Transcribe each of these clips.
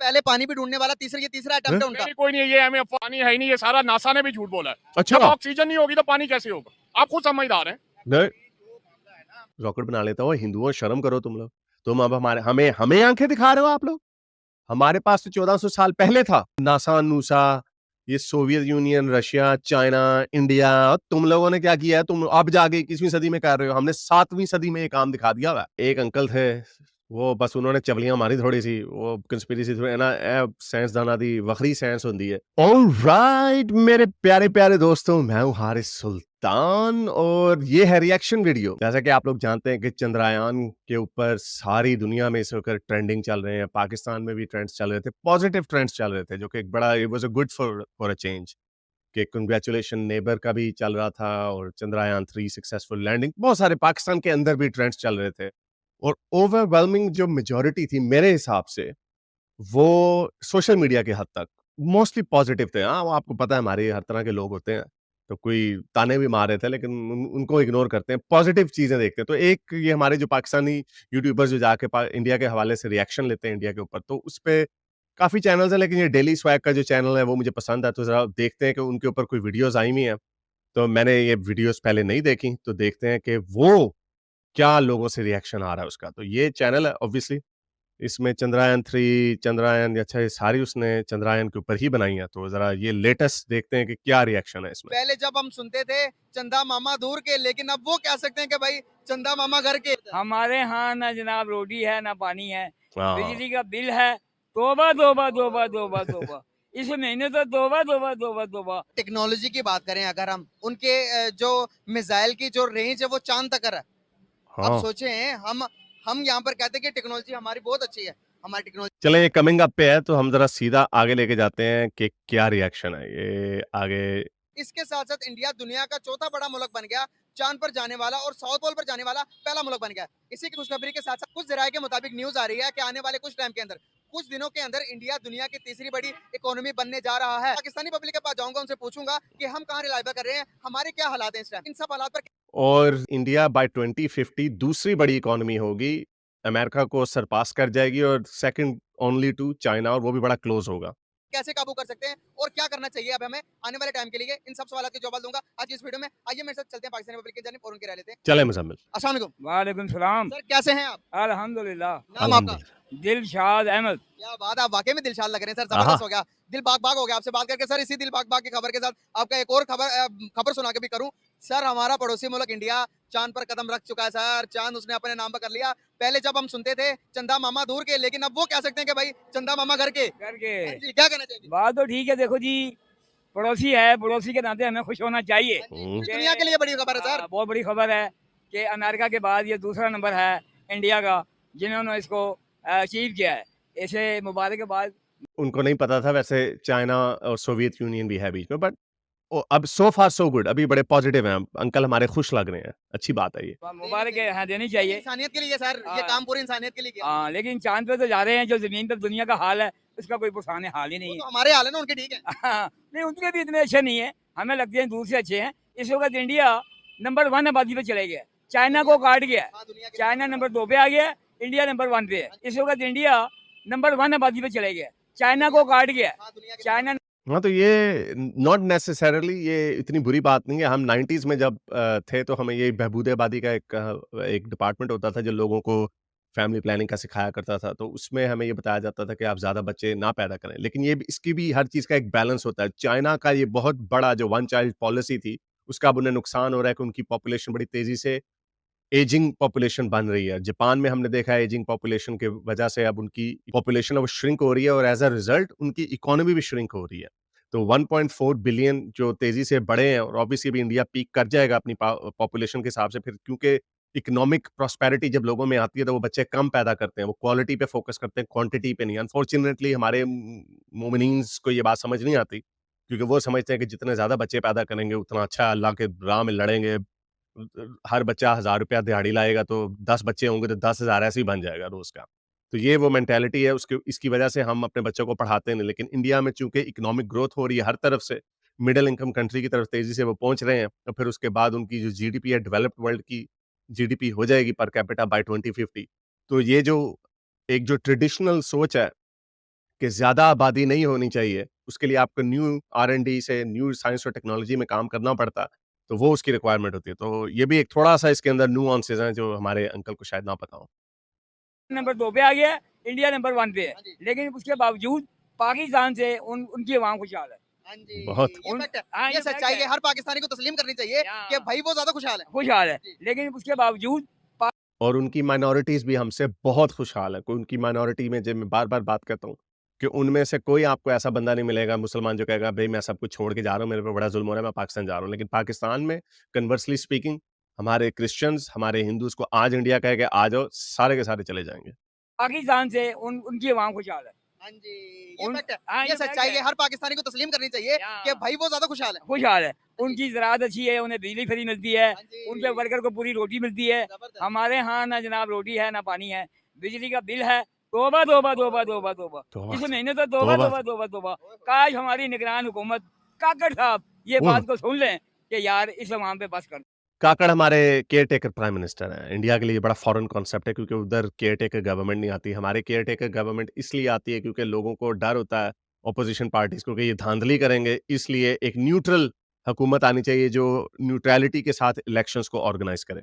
पहले पानी भी ढूंढने वाला, ये तीसरा अटेम्प्ट है उनका। कोई नहीं है, ये हमें पानी है ही नहीं, ये सारा नासा ने भी झूठ बोला है। अच्छा। जब ऑक्सीजन नहीं होगी तो पानी कैसे होगा? आप खुद समझदार हैं। नहीं, रॉकेट बना लेता हूँ। हिंदुओं, शर्म करो तुम लोग। तुम अब हमारे हमें आंखें दिखा रहे हो आप लोग। हमारे पास तो 1400 साल पहले था नासा नूसा, ये Soviet union, Russia, China, India. तुम लोगों ने क्या किया है? तुम अब जाके 21वीं सदी में कर रहे हो। हमने 7वीं सदी में ये काम दिखा दिया हुआ। एक अंकल थे, वो बस उन्होंने चवलियां मारी थोड़ी सी, वो कंस्पिरेसी थोड़ी ना, साइंसदाना दी वखरी साइंस होती है। ऑलराइट मेरे प्यारे प्यारे दोस्तों, मैं हूं हारिस सुल्तान और ये है रिएक्शन वीडियो। जैसा कि आप लोग जानते हैं कि चंद्रयान के ऊपर सारी दुनिया में इस वक्त ट्रेंडिंग चल रहे हैं, पाकिस्तान में भी ट्रेंड्स चल रहे थे, पॉजिटिव ट्रेंड्स चल रहे थे, जो कि एक बड़ा, it was a good for a change. कि कंग्रेचुलेशन नेबर का भी चल रहा था और चंद्रयान 3 सक्सेसफुल लैंडिंग, बहुत सारे पाकिस्तान के अंदर भी ट्रेंड्स चल रहे थे। और ओवरवेलमिंग जो मेजॉरिटी थी मेरे हिसाब से, वो सोशल मीडिया के हद तक मोस्टली पॉजिटिव थे। हाँ, वो आपको पता है हमारे हर तरह के लोग होते हैं, तो कोई ताने भी मार रहे थे, लेकिन उनको इग्नोर करते हैं, पॉजिटिव चीजें देखते हैं। तो एक ये हमारे जो पाकिस्तानी यूट्यूबर्स जो जाके इंडिया के हवाले से रिएक्शन लेते हैं इंडिया के ऊपर, तो उस पे काफी चैनल्स हैं, लेकिन ये डेली स्वैग का जो चैनल है वो मुझे पसंद है। तो जरा देखते हैं कि उनके ऊपर कोई वीडियोस आई हुई हैं। तो मैंने ये वीडियोस पहले नहीं देखी, तो देखते हैं कि वो क्या लोगों से रिएक्शन आ रहा है उसका। तो ये चैनल है ऑब्वियसली, इसमें चंद्रयान 3, चंद्रयान, अच्छा ये सारी उसने चंद्रयान के ऊपर ही बनाई है। तो जरा ये लेटेस्ट देखते हैं कि क्या रिएक्शन है इसमें। पहले जब हम सुनते थे चंदा मामा दूर के, लेकिन अब वो कह सकते हैं कि भाई चंदा मामा घर के। हमारे यहाँ ना जनाब रोटी है ना पानी है, हाँ। बिजली का बिल है, तोबा तोबा तोबा तोबा तोबा। इस महीने तो तोबा तोबा तोबा तोबा। टेक्नोलॉजी की बात करें अगर हम, उनके जो मिसाइल की जो रेंज है वो चांद तक है। अब हाँ, सोचे हम यहाँ पर कहते हैं कि टेक्नोलॉजी हमारी बहुत अच्छी है, हमारी टेक्नोलॉजी। चलें ये कमिंग अप पे है, तो हम जरा सीधा आगे लेके जाते हैं कि क्या रिएक्शन है ये आगे। इसके साथ साथ इंडिया दुनिया का चौथा बड़ा मुल्क बन गया, चांद पर जाने वाला और साउथ पोल पर जाने वाला पहला मुल्क बन गया। इसी की खुशखबरी के साथ साथ कुछ जराये के मुताबिक न्यूज आ रही है कि आने वाले कुछ टाइम के अंदर, कुछ दिनों के अंदर इंडिया दुनिया की तीसरी बड़ी इकोनॉमी बनने जा रहा है। पाकिस्तानी पब्लिक के पास जाऊंगा, उनसे पूछूंगा कि हम कहाँ रिलाइव कर रहे हैं, हमारे क्या हालात हैं इस टाइम, इन सब हालात पर। और इंडिया बाय 2050 दूसरी बड़ी इकोनॉमी होगी, अमेरिका को सरपास कर जाएगी और सेकंड ओनली टू चाइना, और वो भी बड़ा क्लोज होगा। कैसे काबू कर सकते हैं और क्या करना चाहिए अब हमें आने वाले टाइम के लिए, इन सब सवालों के जवाब दूंगा आज की इस वीडियो में। आइए मेरे साथ चलते हैं पाकिस्तान रिपब्लिक की जानिब और उनकी राय लेते हैं। चले मुजम्मिल। अस्सलाम वालेकुम वालेकुम सलाम। सर, कैसे हैं आप? अल्हम्दुलिल्लाह। नाम आपका? दिलशाद अहमद। क्या बात है, आप वाकई में दिलशाद लग रहे हैं सर, आहा। जबरदस्त हो गया, दिल बाग बाग हो गया आपसे बात करके। सर इसी दिल बाग बाग की खबर के साथ आपका एक और खबर सुना के भी करूं। सर हमारा पड़ोसी मुल्क इंडिया चांद पर कदम रख चुका है सर, चांद उसने अपने नाम पर कर लिया। पहले जब हम सुनते थे चंदा मामा दूर के, लेकिन अब वो कह सकते हैं कि भाई चंदा मामा घर के। करके हाँ जी, क्या कहना चाहिए? बात तो ठीक है, देखो जी, पड़ोसी है, पड़ोसी के नाते हमें खुश होना चाहिए। हाँ जी, पूरी दुनिया के लिए बड़ी खबर है सर। बहुत बड़ी खबर है कि अमेरिका के बाद ये दूसरा नंबर है इंडिया का, जिन्होंने इसको अचीव किया है। इसे मुबारकबाद। उनको नहीं पता था वैसे, चाइना और सोवियत यूनियन भी है बीच में, बट अब सो फार सो गुड, अभी बड़े पॉजिटिव हैं अंकल, हमारे खुश लग रहे हैं, अच्छी बात है ये। मुबारक है, देनी चाहिए इंसानियत के लिए सर, ये हाँ। काम पूरी इंसानियत के लिए किया। हाँ, लेकिन चांद पे तो जा रहे हैं, जो जमीन पर दुनिया का हाल है उसका कोई पुराने हाल ही नहीं वो है। तो हमारे हाल है ना, उनके ठीक है। हाँ, नहीं उनके भी इतने अच्छे नहीं है, हमें लगते हैं दूर से अच्छे हैं। इस वक्त इंडिया नंबर 1 आबादी पे चले गया, चाइना को काट गया। हाँ, दुनिया के चाइना नंबर 2 पे आ गया, इंडिया नंबर 1 पे है। इस वक्त इंडिया नंबर 1 आबादी पे चले गया, चाइना को काट गया। हाँ, दुनिया के चाइना हाँ, तो ये नॉट नेसेसरली ये इतनी बुरी बात नहीं है। हम 90s में जब थे, तो हमें ये बहबूद आबादी का एक डिपार्टमेंट होता था जो लोगों को फैमिली प्लानिंग का सिखाया करता था। तो उसमें हमें ये बताया जाता था कि आप ज़्यादा बच्चे ना पैदा करें। लेकिन ये इसकी भी हर चीज़ का एक बैलेंस होता है। चाइना का ये बहुत बड़ा जो वन चाइल्ड पॉलिसी थी, उसका अब उन्हें नुकसान हो रहा है कि उनकी पॉपुलेशन बड़ी तेज़ी से एजिंग पॉपुलेशन बन रही है। जापान में हमने देखा है एजिंग पॉपुलेशन की वजह से अब उनकी पॉपुलेशन अब श्रिंक हो रही है और एज़ अ रिज़ल्ट उनकी इकोनॉमी भी श्रिंक हो रही है। तो 1.4 बिलियन जो तेज़ी से बढ़े हैं, और ऑब्वियसली अभी इंडिया पीक कर जाएगा अपनी पॉपुलेशन के हिसाब से, फिर क्योंकि इकोनॉमिक प्रॉस्पेरिटी जब लोगों में आती है तो वो बच्चे कम पैदा करते हैं, वो क्वालिटी पे फ़ोकस करते हैं, क्वांटिटी पे नहीं। अनफॉर्चुनेटली हमारे मोमिनीन्स को ये बात समझ नहीं आती, क्योंकि वो समझते हैं कि जितने ज़्यादा बच्चे पैदा करेंगे उतना अच्छा है, अल्लाह के राह में लड़ेंगे। हर बच्चा ₹1000 दिहाड़ी लाएगा तो 10 बच्चे होंगे तो 10,000 ऐसे ही बन जाएगा रोज़ का। तो ये वो मेंटालिटी है, उसके इसकी वजह से हम अपने बच्चों को पढ़ाते नहीं। लेकिन इंडिया में चूँकि इकोनॉमिक ग्रोथ हो रही है हर तरफ से, मिडल इनकम कंट्री की तरफ तेज़ी से वो पहुँच रहे हैं, और फिर उसके बाद उनकी जो जीडीपी है डेवलप्ड वर्ल्ड की जीडीपी हो जाएगी पर कैपिटा बाय 2050। तो ये जो एक जो ट्रेडिशनल सोच है कि ज़्यादा आबादी नहीं होनी चाहिए, उसके लिए आपको न्यू R&D से न्यू साइंस और टेक्नोलॉजी में काम करना पड़ता है, तो वो उसकी रिक्वायरमेंट होती है। तो ये भी एक थोड़ा-सा इसके अंदर नुआंसेस हैं जो हमारे अंकल को शायद ना पता हो। नंबर 2 पे आ गया है, इंडिया नंबर 1 पे है। हाँ जी। लेकिन उसके बावजूद पाकिस्तान से उनकी आवाम खुशहाल है। हाँ जी, बहुत। ये उन फैक्ट है। हाँ, ये ये फैक्ट सच्चाई है, है। हर पाकिस्तानी को तस्लीम करनी चाहिए कि भाई वो ज़्यादा खुशहाल है। खुशहाल है। जी। लेकिन उसके बावजूद और उनकी माइनॉरिटीज़ भी हमसे बहुत खुशहाल है। कोई उनकी माइनॉरिटी में जब मैं बार-बार बात करता हूँ कि उनमें से कोई आपको ऐसा बंदा नहीं मिलेगा मुसलमान जो कहेगा भई मैं सब कुछ छोड़ के जा रहा हूँ, मेरे पे बड़ा ज़ुल्म हो रहा है, मैं पाकिस्तान जा रहा हूँ। लेकिन पाकिस्तान में कन्वर्सली स्पीकिंग हमारे क्रिश्चियंस, हमारे हिंदूज़ को आज इंडिया कहे कि आ जाओ, सारे के सारे चले जाएँगे। पाकिस्तान से उनकी आवाम खुशहाल है। हाँ जी, ये उन फैक्ट है। हाँ, ये ये फैक्ट सच्चाई है, है। हर पाकिस्तानी को तस्लीम करनी चाहिए कि या भाई वो ज़्यादा खुशहाल है। खुशहाल है। उनकी ज़राअत अच्छी है, उन्हें बिजली फ्री मिलती है, हाँ जी। उनके वर्कर को पूरी रोटी मिलती है। ज़बरदस्त। हमारे यहाँ ना जनाब रोटी है, ना पानी है, बिजली का बिल है। तौबा, तौबा, तौबा, तौबा, तौबा। तौबा, इस महीने तो तौबा, तौबा। तौबा, तौबा, तौबा। काश हमारी निगरान हुकूमत काकड़ साहब ये ओह! बात को सुन लें कि यार इस अवाम पे बस कर। काकड़ हमारे केयरटेकर प्राइम मिनिस्टर हैं। इंडिया के लिए बड़ा फॉरेन कॉन्सेप्ट है क्योंकि उधर केयरटेकर गवर्नमेंट नहीं आती। हमारे केयरटेकर गवर्नमेंट इसलिए आती है क्योंकि लोगों को डर होता है ऑपोजिशन पार्टीज़ को कि ये धांधली करेंगे, इसलिए एक न्यूट्रल हुकूमत आनी चाहिए जो न्यूट्रैलिटी के साथ इलेक्शंस को ऑर्गेनाइज़ करे।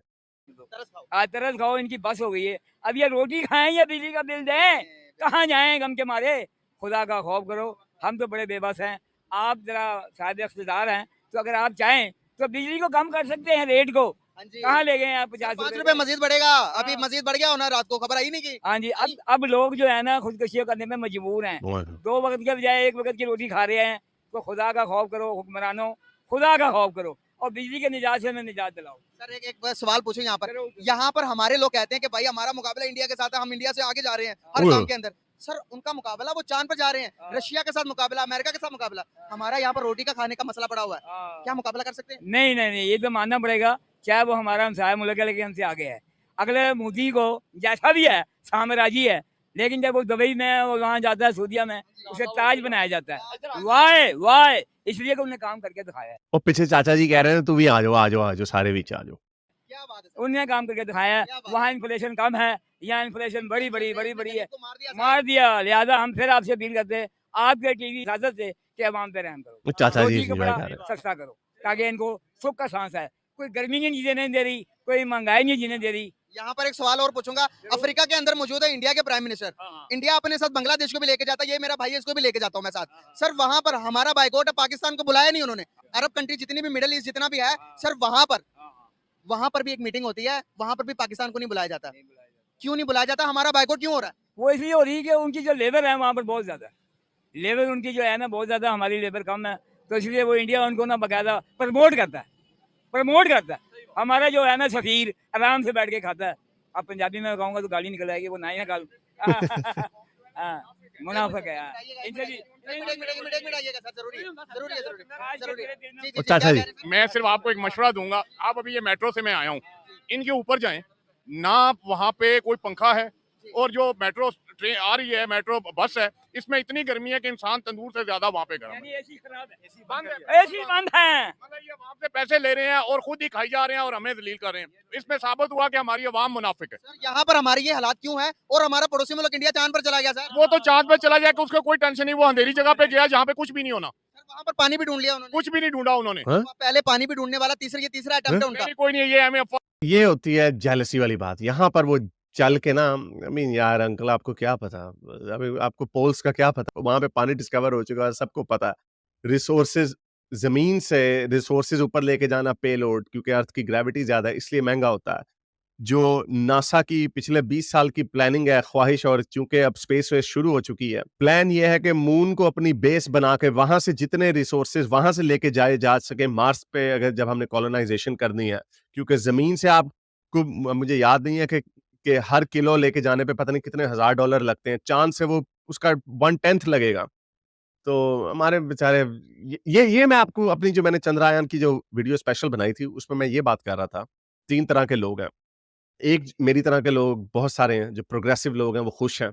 तरस खाओ। आज तरस खाओ, इनकी बस हो गई है। अब ये रोटी खाएं या बिजली का बिल दें, कहाँ जाएं गम के मारे। खुदा का खौफ करो, हम तो बड़े बेबस हैं। आप जरा साहिब इख्तिदार हैं, तो अगर आप चाहें तो बिजली को कम कर सकते हैं रेट को। हाँ जी। कहाँ ले गए आप सर, 50 5 रुपए रुपए मज़ीद बढ़ेगा। अभी हाँ। मज़ीद बढ़ गया होना रात को, खबर आई नहीं की। हाँ जी, अब लोग जो है ना खुदकुशियाँ करने में मजबूर हैं। 2 वक़्त के बजाय 1 वक़्त की रोटी खा रहे हैं, तो खुदा का खौफ करो हुक्मरानों, खुदा का खौफ करो और बिजली के निजात से हमें निजात दिलाओ। सर एक एक बस सवाल पूछूं यहाँ पर। करो। यहाँ पर हमारे लोग कहते हैं कि भाई हमारा मुकाबला इंडिया के साथ है, हम इंडिया से आगे जा रहे हैं हर ओह! काम के अंदर। सर उनका मुकाबला वो चांद पर जा रहे हैं, हाँ। रशिया के साथ मुकाबला, अमेरिका के साथ मुकाबला। हमारा यहाँ पर रोटी का खाने का मसला पड़ा हुआ है, हाँ। क्या मुकाबला कर सकते हैं? नहीं, नहीं, नहीं, ये तो मानना पड़ेगा, चाहे वो हमारा हमसाया मुल्क है लेकिन हमसे आगे है। अगले मोदी को जैसा भी है, साम्राज्य है, लेकिन जब वो दुबई में वो वहाँ जाता है सऊदीया में, उसे ताज बनाया जाता है। वाय वाय इसलिए कि उन्हें काम करके दिखाया है। और पीछे चाचा जी कह रहे हैं तू भी आ जाओ, आ जाओ, आ जाओ, सारे बीच आ जाओ। क्या बात है सर? उन्हें काम करके दिखाया है। क्या बात है? वहाँ इन्फ्लेशन कम है, यहाँ इन्फ्लेशन बड़ी बड़ी बड़ी बड़ी है। को मार दिया सर। मार दिया, लिहाजा हम फिर आपसे अपील करते हैं आपके टीवी इजाजत से कि अवाम पे रहम करो, चाचा जी रोटी एंजॉय कपड़ा कर रहे हैं। सस्ता करो ताकि इनको सुख का सांस है। कोई गर्मी की चीजें नहीं दे रही, कोई महंगाई नहीं जीने दे रही। यहाँ पर एक सवाल और पूछूंगा। अफ्रीका के अंदर मौजूद है इंडिया के प्राइम मिनिस्टर। इंडिया अपने साथ बांग्लादेश को भी लेके जाता है, ये मेरा भाई है, इसको भी लेके जाता हूँ मैं साथ। सर वहां पर हमारा बाइकआउट है, पाकिस्तान को बुलाया नहीं उन्होंने। अरब कंट्री जितनी भी, मिडिल ईस्ट जितना भी है, सर वहां पर भी एक मीटिंग होती है, वहां पर भी पाकिस्तान को नहीं बुलाया जाता। क्यों नहीं बुलाया जाता? हमारा बाइकआउट क्यों हो रहा है? वो इसलिए हो रही है कि उनकी जो लेबर है वहाँ पर बहुत ज्यादा है। लेबर उनकी जो है ना बहुत ज्यादा, हमारी लेबर कम है, तो इसलिए वो इंडिया उनको ना बाकायदा प्रमोट करता है, प्रमोट करता है। हमारा जो है ना सफीर आराम से बैठ के खाता है। अब पंजाबी में कहूँगा तो गाली निकल आएगी, वो ना ही निकाल। मुनाफिक है यार। इनसे भी एक मिनट आइएगा सर, जरूरी है, जरूरी है, जरूरी है। जी, और चाचा क्या जी। कह रहे हैं? मैं सिर्फ आपको एक मशवरा दूंगा, आप अभी ये मेट्रो से मैं आया हूँ, इनके ऊपर जाएं ना, वहाँ पे कोई पंखा है, और जो मेट्रो ट्रेन आ रही है, मेट्रो बस है, इसमें इतनी गर्मी है कि इंसान तंदूर से ज्यादा वहाँ पे गर्म है। यानी एसी खराब है, बंद है। एसी बंद है। मगर ये वहाँ से पैसे ले रहे हैं और खुद ही खाई जा रहे हैं और हमें दलील कर रहे हैं। इसमें साबित हुआ कि हमारी अवाम मुनाफिक है। सर यहाँ पर हमारी ये हालात क्यों है और हमारा पड़ोसी मुल्क इंडिया चांद पर चला गया सर? वो तो चांद पे चला जाए कि उसको कोई टेंशन नहीं, वो अंधेरी जगह पे गया जहाँ पे कुछ भी नहीं होना, सर वहाँ पर पानी भी ढूंढ लिया उन्होंने। कुछ भी नहीं ढूंढा उन्होंने। हाँ? पहले पानी भी ढूंढने वाला, ये तीसरा अटेम्प्ट है उनका। नहीं, कोई नहीं, ये हमें ये होती है जेलसी वाली बात। यहाँ पर वो चल के ना आई मीन यार अंकल आपको क्या पता? अभी आपको पोल्स का क्या पता? वहाँ पे पानी डिस्कवर हो चुका है, सबको पता है। रिसोर्सेज़ ज़मीन से रिसोर्सेज़ ऊपर लेके जाना पेलोड क्योंकि अर्थ की ग्रेविटी ज़्यादा है इसलिए महँगा होता है। जो नासा की पिछले 20 साल की प्लानिंग है, ख्वाहिश और चूँकि अब स्पेस रेस शुरू हो चुकी है, प्लान ये है कि मून को अपनी बेस बना के वहाँ से जितने रिसोर्सेज़ वहाँ से लेके जाए जा सकें मार्स पे अगर जब हमने कॉलोनाइज़ेशन करनी है। क्योंकि ज़मीन से आपको मुझे याद नहीं है कि हर किलो लेके जाने पे पता नहीं कितने हज़ार डॉलर लगते हैं। चाँद से वो उसका 1/10 लगेगा। तो हमारे बेचारे ये मैं आपको अपनी जो मैंने चंद्रयान की जो वीडियो स्पेशल बनाई थी, उसमें मैं ये बात कर रहा था। 3 तरह के लोग हैं। एक मेरी तरह के लोग बहुत सारे हैं, जो प्रोग्रेसिव लोग हैं, वो खुश हैं।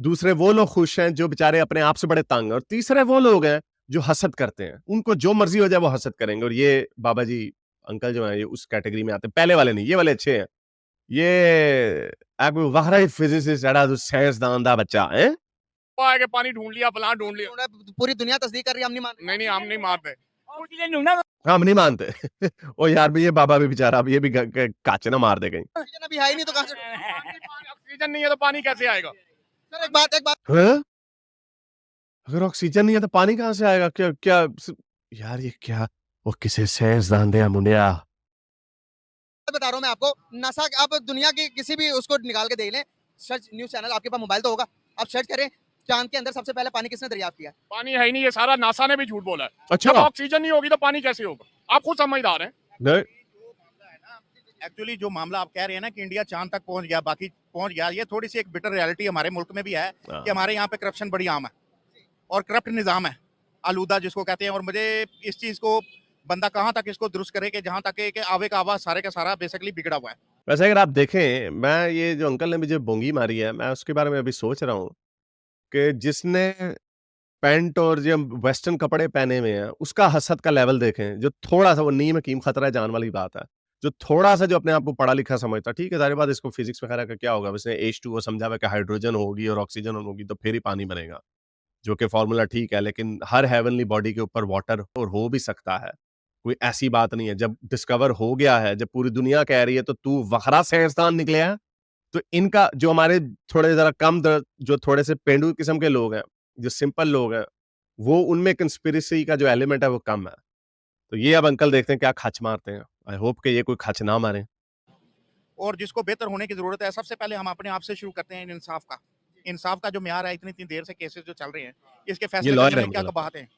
दूसरे वो लोग खुश हैं, जो बेचारे अपने आप से बड़े तंग हैं और तीसरे वो लोग हैं, जो हसद करते हैं। उनको जो मर्ज़ी हो जाए, वो हसद करेंगे और ये बाबा जी, अंकल जो हैं, ये उस कैटेगरी में आते हैं। पहले वाले नहीं, ये वाले अच्छे हैं। ये आप वाकई फिज़िसिस्ट एड़ा साइंसदान दा बच्चा, हैं? अफवाह है कि पानी ढूंढ लिया, फलां ढूंढ लिया। पूरी दुनिया तस्दीक कर रही है, हम नहीं मान रहे। नहीं, हम नहीं मारते। ऑक्सीजन ढूंढना हम नहीं मानते ओ यार भी ये बाबा भी बेचारा, अब ये भी काचे ना मार दे कहीं। ऑक्सीजन अभी है ही नहीं तो कहाँ से? ऑक्सीजन नहीं है तो पानी कैसे आएगा? सर एक बात हाँ? अगर ऑक्सीजन नहीं है तो पानी कहाँ से आएगा? क्या क्या यार ये क्या, वो किसे साइंसदान दे मुंडिया। बता रहा हूँ मैं आपको, नासा आप दुनिया की किसी भी उसको निकाल के देख लें, सर्च न्यूज चैनल आपके पास मोबाइल तो होगा, आप सर्च करें चांद के अंदर सबसे पहले पानी किसने दरियाफ्त किया? पानी है ही नहीं, ये सारा नासा ने भी झूठ बोला है। अच्छा। जब ऑक्सीजन नहीं होगी तो पानी कैसे होगा? आप खुद समझदार हैं। नहीं एक्चुअली जो मामला आप कह रहे हैं ना कि इंडिया चांद तक पहुंच गया, बाकी पहुंच गया, ये थोड़ी सी एक बिटर रियलिटी हमारे मुल्क में भी है हाँ। कि हमारे यहाँ पे करप्शन बड़ी आम है और करप्ट निज़ाम है, आलूदा जिसको कहते हैं। और मुझे इस चीज़ को बंदा कहाँ तक इसको दुरुस्त करे कि जहाँ तक कि आवे का आवा सारे का सारा बेसिकली बिगड़ा हुआ है। वैसे अगर आप देखें, मैं ये जो अंकल ने मुझे बोंगी मारी है, मैं उसके बारे में अभी सोच रहा हूँ कि जिसने पैंट और जो वेस्टर्न कपड़े पहने हुए हैं, उसका हसद का लेवल देखें। जो थोड़ा-सा, वो नीम हकीम खतरा जान वाली बात है। जो थोड़ा-सा जो अपने आप को पढ़ा लिखा समझता, ठीक है, ज़ाहिर बात इसको फिज़िक्स वगैरह का क्या होगा, इसने H2O समझा हुआ है कि हाइड्रोजन होगी और ऑक्सीजन होगी तो फिर ही पानी बनेगा। जो कि फ़ॉर्मूला ठीक है, लेकिन हर हेवनली बॉडी के ऊपर वाटर और हो भी सकता है। कोई ऐसी बात नहीं है। जब डिस्कवर हो गया है, जब पूरी दुनिया कह रही है, तो तू वखरा साइंसदान निकले है। तो इनका जो हमारे थोड़े ज़रा कम जो थोड़े से पेंडू किस्म के लोग हैं, जो सिंपल लोग हैं, वो उनमें कंस्पिरेसी का जो एलिमेंट है वो कम है। तो ये अब अंकल देखते हैं क्या खच मारते हैं। आई होप कि ये कोई खच ना मारे। और जिसको बेहतर होने की जरूरत है, सबसे पहले हम अपने आप से शुरू करते हैं इंसाफ का। इंसाफ का जो म्यार है, इतनी इतनी देर से केसेस जो चल रहे हैं, इसके फैसले लॉयर करने है में क्या मतलब। कबाहत है?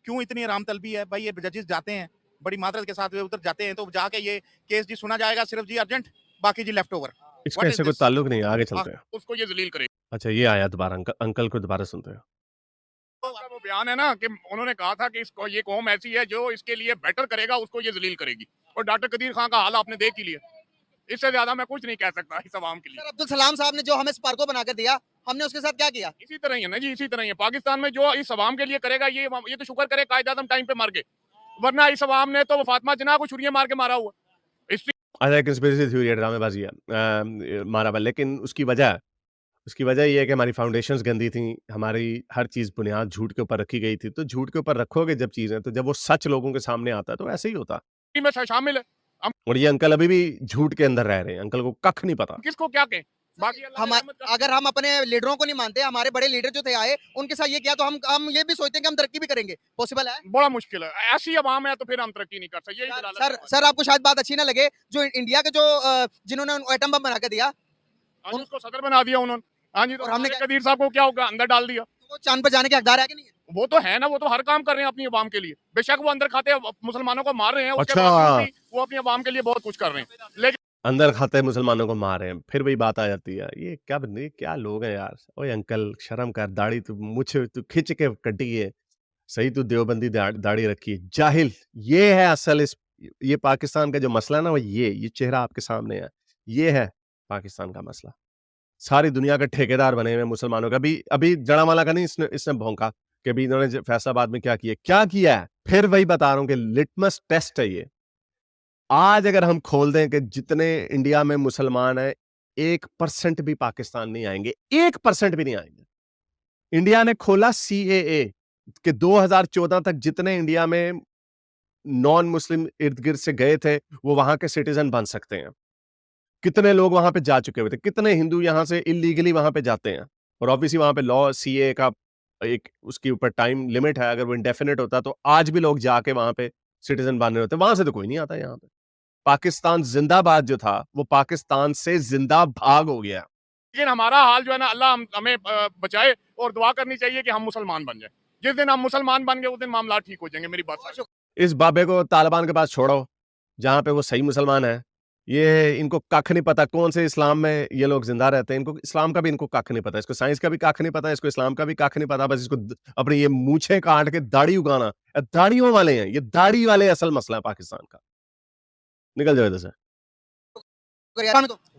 क्यों इतनी आराम तलबी है भाई? ये जजेस जाते हैं बड़ी मादरत के साथ, वे उधर जाते हैं तो जाके ये केस जी सुना जाएगा सिर्फ जी अर्जेंट, बाकी जी लेफ्ट ओवर। इसका What is इससे कोई this? ताल्लुक नहीं है, आगे चलते हैं। उसको ये जलील करे। अच्छा ये आया दोबारा, अंकल को दोबारा सुनते हैं। उसका वो बयान है ना कि उन्होंने कहा था कि इसको ये कौम ऐसी है जो इसके लिए बेटर करेगा उसको ये जलील करेगी। और डॉक्टर कदीर खान का हाल आपने देख ही लिया। इससे ज्यादा मैं कुछ नहीं कह सकता इस अवाम के लिए। सर अब्दुल सलाम साहब ने जो हमें स्पार्को बनाकर दिया, हमने उसके साथ क्या किया? इसी तरह ही है ना जी, इसी तरह ही है। पाकिस्तान में जो इस अवाम के लिए करेगा, ये तो शुक्र करे कायद आज़म टाइम पे मर गए, वरना इस अवाम ने तो फातिमा जिन्ना को छुरियां मार के मारा हुआ। अच्छा कंस्पिरेसी थ्योरी है, ड्रामेबाजी है, मारा बल, लेकिन उसकी वजह ये है कि हमारी फाउंडेशंस गंदी थी, हमारी हर चीज़ बुनियाद झूठ के ऊपर रखी गई थी। तो झूठ के ऊपर रखोगे जब चीज़ें, तो जब वो सच लोगों के सामने आता है तो ऐसे ही होता। में शामिल है। हम और ये अंकल अभी भी झूठ के अंदर रह रहे हैं, अंकल को कख नहीं पता। किसको क्या कहें? बाकी अल्लाह हम ने रहमत कर- अगर हम अपने लीडरों को नहीं मानते, हमारे बड़े लीडर जो थे आए, उनके साथ ये किया, तो हम ये भी सोचते हैं कि हम तरक्की भी करेंगे। पॉसिबल है? बड़ा मुश्किल है। ऐसी अवाम है तो फिर हम तरक्की नहीं कर सकते। यही दलालत सर है। सर आपको शायद बात अच्छी ना लगे, जो इंडिया के जो जिन्होंने एटम बम बना के दिया, आज उसको सदर बना दिया उन्होंने। हाँ जी, तो और हमने हमने कदीर साहब को क्या होगा, अंदर डाल दिया। तो वो चांद पर जाने के हकदार है कि नहीं है? वो तो है ना, वो तो हर काम कर रहे हैं अपनी अवाम के लिए। बेशक वो अंदर खाते मुसलमानों को मार रहे हैं, उसके अच्छा। बावजूद भी वो अपनी अवाम के लिए बहुत कुछ कर रहे हैं। लेकिन अंदर खाते मुसलमानों को मार रहे हैं, फिर वही बात आ जाती है। ये क्या लोग हैं यार। ओए अंकल शर्म कर, दाढ़ी तू मुझ तू खिंच के कटी है, सही तू देवबंदी दाढ़ी रखी है, जाहिल। ये है असल ये पाकिस्तान का जो मसला है ना, वो ये चेहरा आपके सामने है, ये है पाकिस्तान का मसला। सारी दुनिया के ठेकेदार बने हुए हैं मुसलमानों का। अभी जड़ावाला का नहीं इसने भौंका कि अभी इन्होंने फैसलाबाद में क्या किया है। फिर वही बता रहा हूं कि लिटमस टेस्ट है ये। आज अगर हम खोल दें कि जितने इंडिया में मुसलमान हैं, 1% भी पाकिस्तान नहीं आएंगे, 1% भी नहीं आएंगे। इंडिया ने खोला CAA कि 2014 तक जितने इंडिया में नॉन मुस्लिम इर्द गिर्द से गए थे, वो वहां के सिटीजन बन सकते हैं। कितने लोग वहां पे जा चुके हुए थे, कितने हिंदू यहां से इलीगली वहां पे जाते हैं। और ऑब्वियसली वहां पे लॉ CAA का एक उसके ऊपर टाइम लिमिट है। अगर वो इंडेफिनिट होता तो आज भी लोग जाके वहां पे सिटीजन बन रहे होते। वहां से तो कोई नहीं आता यहाँ पे। पाकिस्तान जिंदाबाद जो था, वो पाकिस्तान से जिंदा भाग हो गया। हमारा हाल जो है ना, अल्लाह हमें बचाए और दुआ करनी चाहिए कि हम मुसलमान बन जाए। जिस दिन हम मुसलमान बन गए उस दिन मामला ठीक हो जाएंगे। मेरी बात समझो। इस बाबे को तालिबान के पास छोड़ो, जहां पे वो सही मुसलमान है। ये इनको कख नहीं पता कौन से इस्लाम में ये लोग जिंदा रहते हैं। इनको इस्लाम का भी इनको कख नहीं पता, इसको साइंस का भी कख नहीं पता, इसको इस्लाम का भी कख नहीं पता। बस इसको अपनी ये मूछें काट के दाढ़ी उगाना, दाढ़ियों वाले हैं ये, दाढ़ी वाले असल मसला है पाकिस्तान का। निकल जाओ इधर से।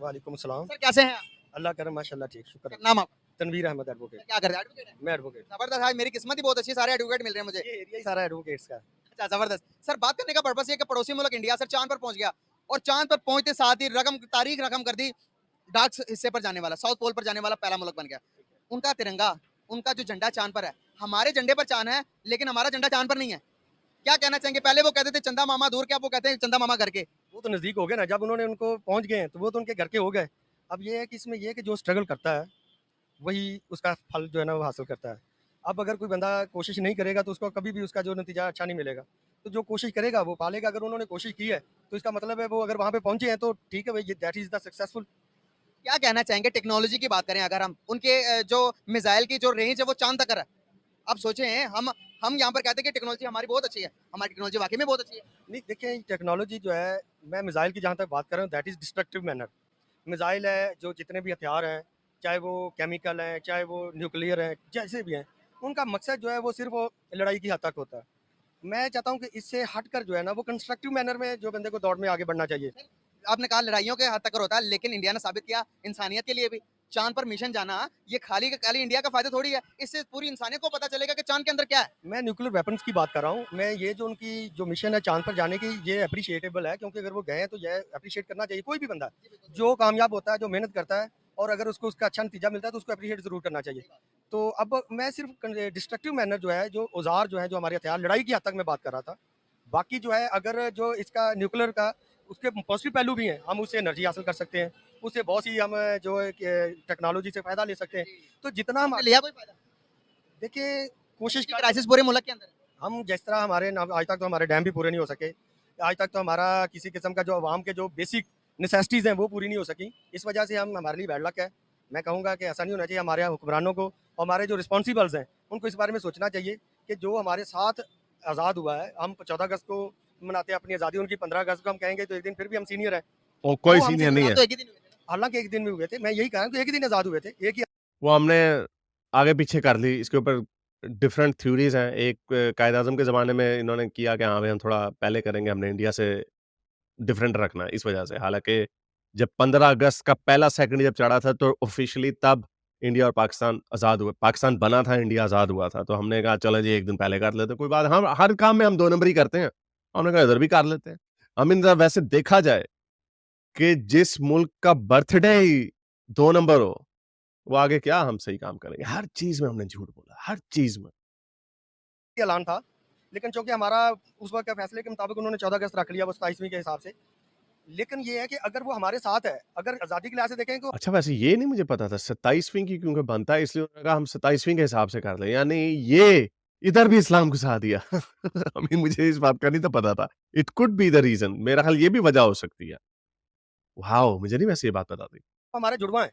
वालेकुम सलाम। सर कैसे हैं? अल्लाह करम माशाल्लाह ठीक, शुक्र है। नाम आप? तनवीर अहमद एडवोकेट। क्या करते हैं? एडवोकेट हैं? मैं एडवोकेट। जबरदस्त। आज मेरी किस्मत ही बहुत अच्छी है, सारे एडवोकेट मिल रहे हैं मुझे। ये एरिया ही सारा एडवोकेट्स का है। अच्छा जबरदस्त। सर बात करने का पर्पस ये कि पड़ोसी मुल्क इंडिया सर चांद पर पहुंच गया, और चांद पर पहुंचते साथ ही तारीख रकम कर दी। डार्क हिस्से पर जाने वाला, साउथ पोल पर जाने वाला पहला मुल्क बन गया। उनका तिरंगा उनका जो झंडा चांद पर है, हमारे झंडे पर चांद है लेकिन हमारा झंडा चांद पर नहीं है। क्या कहना चाहेंगे? पहले वो कहते थे चंदा मामा दूर के, अब वो कहते हैं चंदा मामा घर के। वो तो नज़दीक हो गए ना, जब उन्होंने उनको पहुँच गए हैं, तो वो तो उनके घर के हो गए। अब ये है कि इसमें ये है कि जो स्ट्रगल करता है, वही उसका फल जो है ना वो हासिल करता है। अब अगर कोई बंदा कोशिश नहीं करेगा तो उसको कभी भी उसका जो नतीजा अच्छा नहीं मिलेगा। तो जो कोशिश करेगा वो पालेगा, अगर उन्होंने कोशिश की है, तो इसका मतलब है वो अगर वहाँ पे पहुँचे हैं तो ठीक है भाई, दैट इज़ द सक्सेसफुल। क्या कहना चाहेंगे टेक्नोलॉजी की बात करें अगर हम, उनके जो मिसाइल की जो रेंज है वो चांद तक है। आप सोचें, हम यहाँ पर कहते हैं कि टेक्नोलॉजी हमारी बहुत अच्छी है, हमारी टेक्नोलॉजी वाकई में बहुत अच्छी है। नहीं देखिए, टेक्नोलॉजी जो है, मैं मिसाइल की जहाँ तक बात कर रहा हूँ, that is destructive manner. Missile है, जो जितने भी हथियार हैं, चाहे वो केमिकल हैं, चाहे वो न्यूक्लियर हैं, जैसे भी हैं, उनका मकसद जो है वो सिर्फ वो लड़ाई की हद तक होता है। मैं चाहता हूँ कि इससे हटकर जो है ना वो कंस्ट्रक्टिव मैनर में जो बंदे को दौड़ में आगे बढ़ना चाहिए। आपने कहा लड़ाइयों के हद तक होता है, लेकिन इंडिया ने साबित किया इंसानियत के लिए भी, चांद पर मिशन जाना ये खाली का खाली इंडिया का फायदा थोड़ी है, इससे पूरी इंसानियत को पता चलेगा कि चांद के अंदर क्या है। मैं न्यूक्लियर वेपन्स की बात कर रहा हूँ। मैं ये जो उनकी जो मिशन है चाँद पर जाने की, ये एप्रिशिएटेबल है, क्योंकि अगर वो गए हैं तो ये एप्रिशिएट करना चाहिए। कोई भी बंदा जो कामयाब होता है, जो मेहनत करता है और अगर उसको उसका अच्छा नतीजा मिलता है तो उसको एप्रिशिएट ज़रूर करना चाहिए। तो अब मैं सिर्फ डिस्ट्रक्टिव मैनर जो है, जो औज़ार जो है, जो हमारे हथियार, लड़ाई की हद तक मैं बात कर रहा था। बाकी जो है, अगर जो इसका न्यूक्लियर का उसके पॉजिटिव पहलू भी हैं, हम उससे एनर्जी हासिल कर सकते हैं, उससे बहुत सी हम जो है कि टेक्नोलॉजी से फ़ायदा ले सकते हैं। तो जितना हम आपने लिया कोई फायदा? देखिए, कोशिश इसकी क्राइसिस पूरे मुल्क के अंदर है। हम जिस तरह हमारे आज तक तो हमारे डैम भी पूरे नहीं हो सके, आज तक तो हमारा किसी किस्म का जो आवाम के जो बेसिक नेसेसिटीज़ हैं वो पूरी नहीं हो सकी। इस वजह से हम हमारे लिए बैड लक है। मैं कहूँगा कि ऐसा नहीं होना चाहिए। हमारे यहाँ हुक्मरानों को और हमारे जो रिस्पॉन्सिबल्स हैं उनको इस बारे में सोचना चाहिए कि जो हमारे साथ आज़ाद हुआ है, हम 14 अगस्त को मनाते हैं अपनी आज़ादी, उनकी 15 अगस्त को हम कहेंगे तो एक दिन फिर भी हम सीनियर हैं। और कोई वो हमसे सीनियर नहीं आप है। तो एक ही दिन हुए थे। हालाँकि एक दिन में हुए थे। मैं यही कह रहा हूँ कि एक ही दिन आज़ाद हुए थे। एक ही वो हमने आगे पीछे कर ली। इसके ऊपर डिफरेंट थ्योरीज हैं। एक कायद आज़म के ज़माने में इन्होंने किया कि हाँ भाई हम थोड़ा पहले करेंगे, हमने इंडिया से डिफरेंट रखना है इस वजह से। हालाँकि जब 15 अगस्त का पहला सेकंड जब चढ़ा था तो ऑफ़िशियली तब इंडिया और पाकिस्तान आज़ाद हुए। पाकिस्तान बना था, इंडिया आज़ाद हुआ था। तो हमने कहा चलो जी एक दिन पहले कर लेते हैं, कोई बात, हम हर काम में हम 2 नंबरी करते हैं। हमने कहा इधर भी कर लेते हैं। हम इन वैसे देखा जाए कि जिस मुल्क का बर्थडे ही 2 नंबर हो, वो आगे क्या हम सही काम करेंगे। हर चीज़ में हमने झूठ बोला, हर चीज़ में। ऐलान था, लेकिन चूँकि हमारा उस वक़्त के फैसले के मुताबिक उन्होंने 14 अगस्त रख लिया, वो 27वीं के हिसाब से। लेकिन ये है कि अगर वो हमारे साथ है, अगर आज़ादी के लिहाज से देखें तो अच्छा वैसे ये नहीं मुझे पता था 27वीं की क्योंकि बनता है इसलिए उन्होंने कहा हम 27वीं के हिसाब से कर लें। यानी ये इधर भी इस्लाम घुसा दिया। आई मीन मुझे इस बात का नहीं तो पता था। It could be the reason, मेरा ख़्याल ये भी वजह हो सकती है। वॉव! मुझे नहीं वैसे ये बात पता थी। हमारे जुड़वाँ हैं,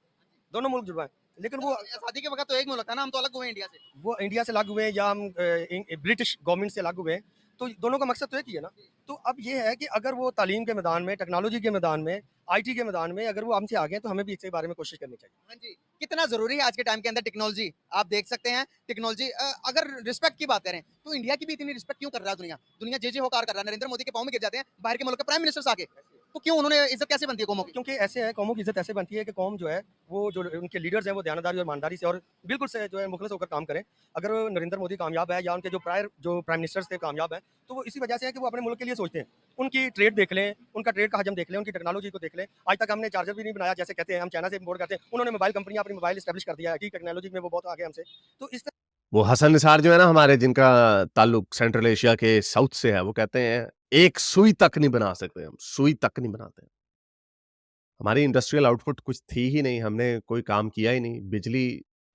दोनों मुल्क जुड़वाँ हैं। लेकिन वो शादी के वक्त तो एक मुल्क था ना, हम तो अलग हुए इंडिया से। वो इंडिया से अलग हुए या हम ब्रिटिश गवर्नमेंट से अलग हुए, तो दोनों का मकसद तो एक ही है ना। तो अब ये है कि अगर वो तालीम के मैदान में, टेक्नोलॉजी के मैदान में, आईटी के मैदान में अगर वो हमसे आगे हैं, तो हमें भी इसके बारे में कोशिश करनी चाहिए। हाँ जी, कितना ज़रूरी है आज के टाइम के अंदर टेक्नोलॉजी? आप देख सकते हैं टेक्नोलॉजी, अगर रिस्पेक्ट की बात करें तो इंडिया की भी इतनी रिस्पेक्ट क्यों कर रहा है दुनिया? दुनिया जे होकार कर रहा है, नरेंद्र मोदी के पाँव में गिर जाते हैं बाहर के मुल्क के प्राइम मिनिस्टर्स आके। तो क्यों उन्होंने इज्जत कैसे बनती है कौमों की? क्योंकि ऐसे है, कौमों की इज़्ज़त ऐसे बनती है कि कौम जो है, वो जो उनके लीडर्स हैं, वो दयानतदारी और ईमानदारी से और बिल्कुल से जो है मुखलिस होकर काम करें। अगर नरेंद्र मोदी कामयाब है या उनके जो प्रायर जो प्राइम मिनिस्टर्स थे कामयाब हैं, तो वो इसी वजह से है कि वो अपने मुल्क के लिए सोचते हैं। उनकी ट्रेड देख लें, उनका ट्रेड का हजम देख लें, उनकी टेक्नोलॉजी को देख लें। आज तक हमने चार्जर भी नहीं बनाया, जैसे कहते हैं हम चाइना से इम्पोर्ट करते हैं। उन्होंने मोबाइल कंपनियाँ अपनी मोबाइल एस्टैब्लिश कर दिया है कि टेक्नोलॉजी में वो बहुत आगे हमसे। तो इस वो हसन निसार जो है ना हमारे जिनका ताल्लुक सेंट्रल एशिया के साउथ से है, वो कहते हैं एक सुई तक नहीं बना सकते हम, सुई तक नहीं बनाते। हमारी इंडस्ट्रियल आउटपुट कुछ थी ही नहीं, हमने कोई काम किया ही नहीं। बिजली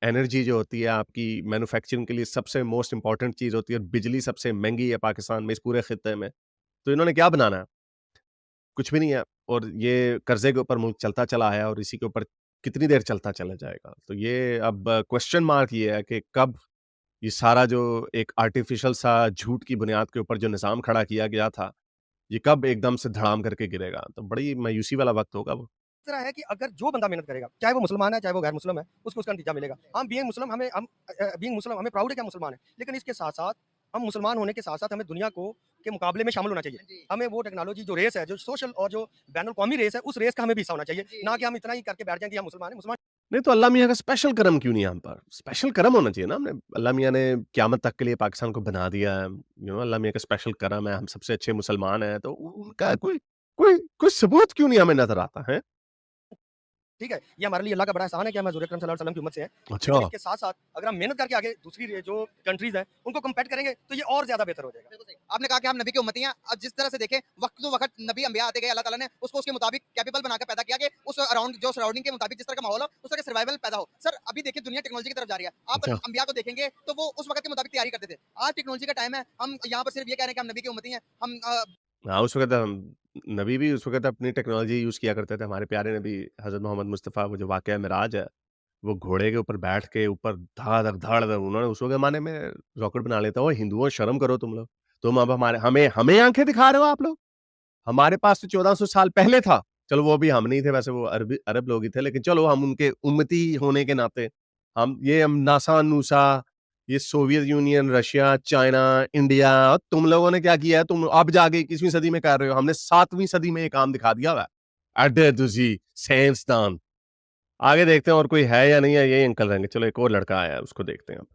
एनर्जी जो होती है आपकी मैन्युफैक्चरिंग के लिए सबसे मोस्ट इम्पोर्टेंट चीज़ होती है और बिजली सबसे महँगी है पाकिस्तान में, इस पूरे खित्ते में। तो इन्होंने क्या बनाना है? कुछ भी नहीं है और ये कर्ज़े के ऊपर मुल्क चलता चला है और इसी के ऊपर कितनी देर चलता चला जाएगा? तो ये अब क्वेश्चन मार्क ये है कि कब ये सारा जो एक आर्टिफ़िशियल सा झूठ की बुनियाद के ऊपर जो निज़ाम खड़ा किया गया था, ये कब एकदम से धड़ाम करके गिरेगा? तो बड़ी मायूसी वाला वक़्त होगा वो। तरह है कि अगर जो बंदा मेहनत करेगा, चाहे वो मुसलमान है, चाहे वो गैर मुस्लिम है, उसको उसका नतीजा मिलेगा। हम बीइंग मुस्लिम हमें प्राउड है कि हम मुसलमान हैं। लेकिन इसके साथ-साथ हम मुसलमान होने के साथ-साथ हमें दुनिया को के मुकाबले में शामिल होना हाँ चाहिए। जी। हमें वो टेक्नोलॉजी जो रेस है, जो सोशल और जो बैनुल-अक़वामी रेस है, उस रेस का हमें भी हिस्सा होना चाहिए। जी, ना जी। कि हम इतना ही करके बैठ जाएँ कि हम मुसलमान हैं। मुसलमान नहीं तो अल्लाह मियाँ का स्पेशल करम क्यों नहीं है हम पर? स्पेशल करम होना चाहिए ना हमने अल्लाह मियाँ ने क़यामत तक के लिए पाकिस्तान को बना दिया है। अल्लाह मियाँ का स्पेशल करम है, हम सबसे अच्छे मुसलमान हैं, तो उनका कोई कोई कोई सबूत क्यों नहीं हमें नज़र आता है? ठीक है, ये हमारे लिए अल्लाह का बड़ा एहसान है कि हम हज़ूर अकरम सल्लल्लाहु अलैहि वसल्लम की उम्मत से हैं। अच्छा लेकिन इसके साथ-साथ अगर हम मेहनत करके आगे दूसरी जो कंट्रीज़ हैं, उनको कम्पीट करेंगे तो ये और ज़्यादा बेहतर हो जाएगा। बिल्कुल सही। आपने कहा कि हम नबी की उम्मती हैं। अब जिस तरह से देखें वक्त तो वक्त नबी अंबिया आते गए, अल्लाह ताला ने उसको उसके मुताबिक कैपेबल बनाकर पैदा किया कि उस अराउंड जो सराउंडिंग के मुताबिक जिस तरह का माहौल हो उस तरह का सर्वाइवल पैदा हो। सर अभी देखिए दुनिया टेक्नोलॉजी की तरफ जा रही है। आप अच्छा अंबिया को देखेंगे तो वो उस वक्त के मुताबिक तैयारी करते थे। आज टेक्नोलॉजी का टाइम है, हम यहाँ पर सिर्फ ये कह रहे हैं कि हम नबी की उम्मती हैं। हम हाँ, उस वक़्त हम नबी भी उस वक़्त अपनी टेक्नोलॉजी यूज़ किया करते थे। हमारे प्यारे नबी हज़रत मोहम्मद मुस्तफ़ा वो जो वाक़या मिराज है, वो घोड़े के ऊपर बैठ के ऊपर धड़-धड़ उन्होंने उस ज़माने में रॉकेट बना लेता। ओए हिंदुओं शर्म करो तुम लोग। तुम अब हमारे हमें हमें आँखें दिखा रहे हो आप लोग? हमारे पास तो 1400 साल पहले था। चलो वो भी हम नहीं थे वैसे वो अरब लोग ही थे लेकिन चलो हम उनके उम्मती होने के नाते हम नासा-नूसा, ये Soviet union, Russia, China, India तुम लोगों ने क्या किया है? तुम अब जाके 21वीं सदी में कर रहे हो। हमने 7वीं सदी में ये काम दिखा दिया हुआ है। अड्डे तुसी साइंसदान। आगे देखते हैं और कोई है या नहीं है, यही अंकल रहेंगे। चलो एक और लड़का आया है, उसको देखते हैं अब।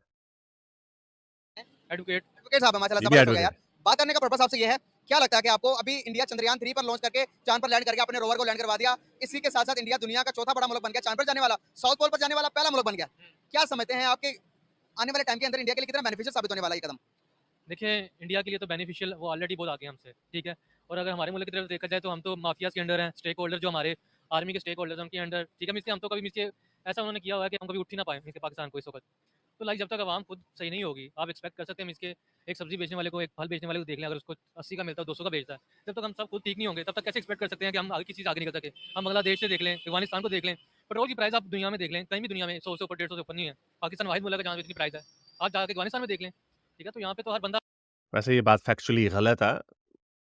एडवोकेट एडवोकेट साहब है माशाल्लाह ये भी जबरदस्त हो गया एडवोकेट यार। बात करने का पर्पस आपसे ये है, क्या लगता है कि आपको अभी इंडिया चंद्रयान 3 पर लॉन्च करके चांद पर लैंड करके अपने रोवर को लैंड करवा दिया। इसी के साथ-साथ इंडिया दुनिया का चौथा बड़ा मुल्क बन गया, चांद पर जाने वाला, साउथ पोल पर जाने वाला पहला मुल्क बन गया। क्या समझते हैं आपके आने वाले टाइम के अंदर इंडिया के लिए कितना बेनिफिशियल साबित होने वाला है ये कदम? देखिए इंडिया के लिए तो बेनिफिशियल वो ऑलरेडी बहुत आगे हैं हमसे, ठीक है। और अगर हमारे मुल्क की तरफ देखा जाए तो हम तो माफियाज के अंडर हैं, स्टेक होल्डर जो हमारे आर्मी के स्टेक होल्डर्स उनके अंडर, ठीक है। हम तो कभी ऐसा उन्होंने किया हुआ है कि हम कभी उठ ही ना पाए इसके पाकिस्तान को इस वक्त। तो लाइक जब तक आवाम खुद सही नहीं होगी, आप एक्सपेक्ट कर सकते हैं इसके एक सब्जी बेचने वाले को, एक फल बेचने वाले को देख लें, अगर उसको 80 का मिलता है 200 का बेचता है, जब तक हम सब खुद ठीक नहीं होंगे तब तक कैसे एक्सपेक्ट कर सकते हैं कि हम आगे की चीज़ आगे निकल सके। हम बांग्लादेश से देख लें, अफगानिस्तान को देख लें, पेट्रोल की प्राइस आप दुनिया में देख लें, कहीं भी दुनिया में 100 से ऊपर 150 से ऊपर नहीं है। पाकिस्तान वाहिद मुल्क है जहाँ पे इतनी प्राइस है। आप जाके अफगानिस्तान में देख लें, ठीक है। तो यहाँ पे तो हर बंदा वैसे ये बात फैक्चुअली गलत है।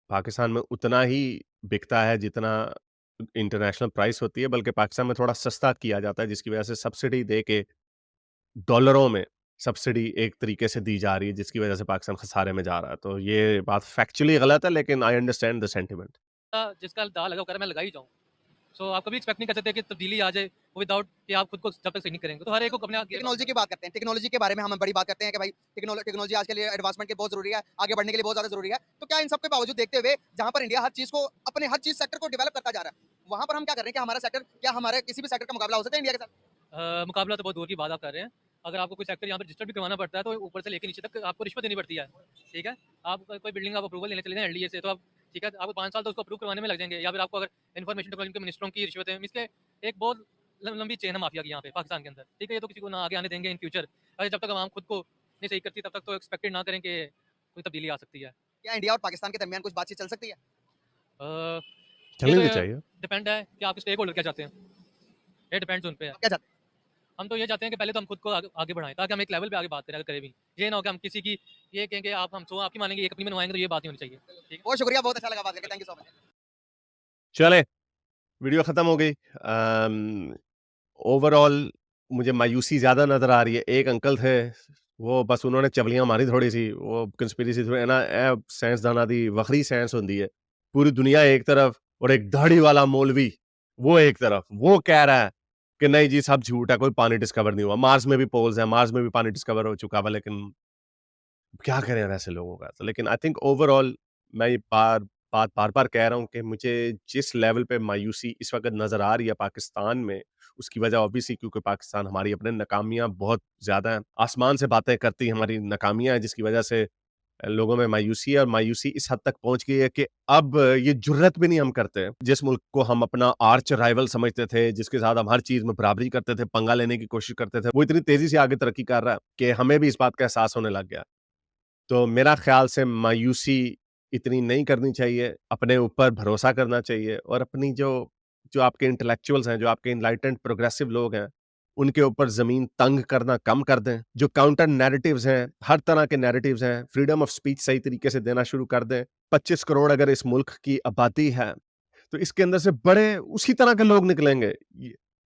पाकिस्तान में उतना ही बिकता है जितना इंटरनेशनल प्राइस होती है, बल्कि पाकिस्तान में थोड़ा सस्ता किया जाता है जिसकी वजह से सब्सिडी दे के डॉलरों में सब्सिडी एक तरीके से दी जा रही है जिसकी वजह से पाकिस्तान खसारे में जा रहा है। तो ये बात फैक्चुअली गलत है लेकिन आई अंडरस्टैंड द सेंटिमेंट। जिसका दाव लगा कर मैं लगा ही जाऊँ। सो आप कभी एक्सपेक्ट नहीं कर सकते कि तब्दीली आ जाए विदाउट कि आप खुद को जब तक सही नहीं करेंगे। तो हर एक को अपने टेक्नोलॉजी की बात करते हैं, टेक्नोलॉजी के बारे में हम बड़ी बात करते हैं कि भाई टेक्नोलॉजी आज के लिए एडवांसमेंट के बहुत ज़रूरी है, आगे बढ़ने के लिए बहुत ज़्यादा ज़रूरी है। तो क्या इन सब के बावजूद देखते हुए जहाँ पर इंडिया हर चीज़ को अपने हर चीज़ सेक्टर को डेवलप करता जा रहा है, वहाँ पर हम क्या कर रहे हैं कि हमारा सेक्टर क्या हमारे किसी भी सेक्टर का मुकाबला हो सकता है इंडिया के साथ? मुकाबला तो बहुत दूर की बात आप कर रहे हैं। अगर आपको कोई सेक्टर यहाँ पर रजिस्टर भी करवाना पड़ता है तो ऊपर से लेके नीचे तक आपको रिश्वत देनी पड़ती है, ठीक है। आप कोई बिल्डिंग आप अप्रूवल लेने चले जाएं एलडीए से, तो आप ठीक है आपको 5 साल तो उसको अप्रूव करवाने में लग जाएंगे। या फिर आपको अगर इन्फॉर्मेशन टेक्नोलॉजी के मिनिस्टरों की रिश्वतें, इसके एक बहुत लंबी चेन है माफिया की यहाँ पे पाकिस्तान के अंदर, ठीक है। ये तो किसी को ना आगे आने देंगे इन फ्यूचर। अगर जब तक आवाम खुद को नहीं सही करती तब तक तो एक्सपेक्टेड ना करें कि कोई तब्दीली आ सकती है। क्या इंडिया और पाकिस्तान के दरमियान कुछ बातचीत चल सकती है? चलनी ये भी तो चाहिए। डिपेंड है कि आप स्टेक होल्डर क्या चाहते हैं, ये डिपेंड्स उन पे है। आप क्या चाहते हैं? हम तो ये चाहते हैं कि पहले तो हम खुद को आगे बढ़ाएं ताकि हम एक लेवल पे आगे बात करें, अगर करें भी। ये ना हो कि हम किसी की ये कहेंगे आप हम सो आपकी मानेंगे एक अपनी मनवाएंगे, तो ये बात नहीं होनी चाहिए, ठीक है। बहुत शुक्रिया, बहुत अच्छा लगा बात करके, थैंक यू सो मच। चले वीडियो खत्म हो गई। ओवरऑल मुझे मायूसी ज़्यादा नज़र आ रही है। एक अंकल थे, वो बस उन्होंने चपलियाँ मारी थोड़ी-सी, वो कंस्पिरेसी थोड़ी है ना साइंसदानां दी वखरी साइंस होंदी है। पूरी दुनिया एक तरफ और एक दाढ़ी वाला मौलवी वो एक तरफ, वो कह रहा है कि नहीं जी सब झूठ है, कोई पानी डिस्कवर नहीं हुआ। मार्स में भी पोल्स हैं, मार्स में भी पानी डिस्कवर हो चुका हुआ लेकिन क्या करें वैसे लोगों का? तो लेकिन आई थिंक ओवरऑल मैं ये बार-बार कह रहा हूँ कि मुझे जिस लेवल पे मायूसी इस वक़्त नज़र आ रही है पाकिस्तान में, उसकी वजह ऑब्वियसली क्योंकि पाकिस्तान हमारी अपने नाकामियाँ बहुत ज़्यादा हैं। आसमान से बातें करती हमारी नाकामियाँ हैं जिसकी वजह से लोगों में मायूसी है और मायूसी इस हद तक पहुँच गई है कि अब ये जुर्रत भी नहीं हम करते। जिस मुल्क को हम अपना आर्च राइवल समझते थे, जिसके साथ हम हर चीज़ में बराबरी करते थे, पंगा लेने की कोशिश करते थे, वो इतनी तेज़ी से आगे तरक्की कर रहा है कि हमें भी इस बात का एहसास होने लग गया। तो मेरा ख़्याल से मायूसी इतनी नहीं करनी चाहिए, अपने ऊपर भरोसा करना चाहिए और अपनी जो जो आपके इंटेलेक्चुअल्स हैं, जो आपके एनलाइटेंड प्रोग्रेसिव लोग हैं, उनके ऊपर ज़मीन तंग करना कम कर दें। जो काउंटर नैरेटिव्स हैं, हर तरह के नैरेटिव्स हैं, फ्रीडम ऑफ स्पीच सही तरीके से देना शुरू कर दें। 25 करोड़ अगर इस मुल्क की आबादी है, तो इसके अंदर से बड़े उसी तरह के लोग निकलेंगे।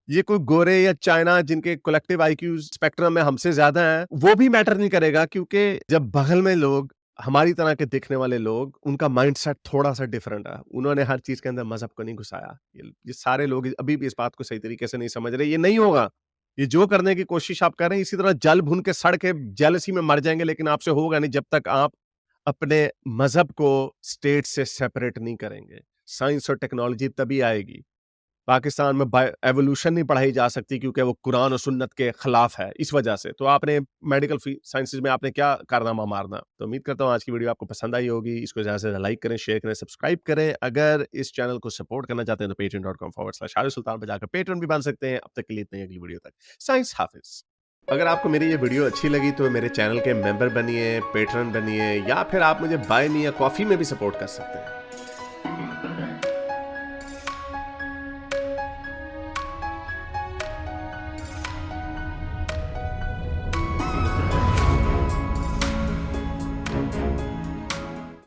ये कोई गोरे या चाइना जिनके कलेक्टिव आईक्यू स्पेक्ट्रम में हमसे ज़्यादा हैं, वो भी मैटर नहीं करेगा क्योंकि जब बगल में लोग हमारी तरह के दिखने वाले लोग, उनका माइंडसेट थोड़ा-सा डिफरेंट है। उन्होंने हर चीज़ के अंदर मज़हब को नहीं घुसाया। ये सारे लोग अभी भी इस बात को सही तरीके से नहीं समझ रहे। ये नहीं होगा। ये जो करने की कोशिश आप कर रहे हैं, इसी तरह जल-भुन के सड़ के जेलसी में मर जाएँगे, लेकिन आपसे होगा नहीं जब तक आप अपने मज़हब को स्टेट से सेपरेट नहीं करेंगे। साइंस और टेक्नोलॉजी तभी आएगी। पाकिस्तान में एवोल्यूशन नहीं पढ़ाई जा सकती क्योंकि वो कुरान और सुन्नत के खिलाफ है, इस वजह से। तो आपने मेडिकल साइंसेज में आपने क्या कारनामा मारना। तो उम्मीद करता हूँ आज की वीडियो आपको पसंद आई होगी। इसको ज़्यादा से ज़्यादा लाइक करें, शेयर करें, सब्सक्राइब करें। अगर इस चैनल को सपोर्ट करना चाहते हैं तो patreon.com/हारिस सुल्तान पर जाकर पेट्रन भी बन सकते हैं। अब तक के लिए इतनी, अगली वीडियो तक साइंस हाफिज। अगर आपको मेरी ये वीडियो अच्छी लगी तो मेरे चैनल के मेंबर बनिए, पेट्रन बनिए, या फिर आप मुझे बाय मी या कॉफ़ी में भी सपोर्ट कर सकते हैं।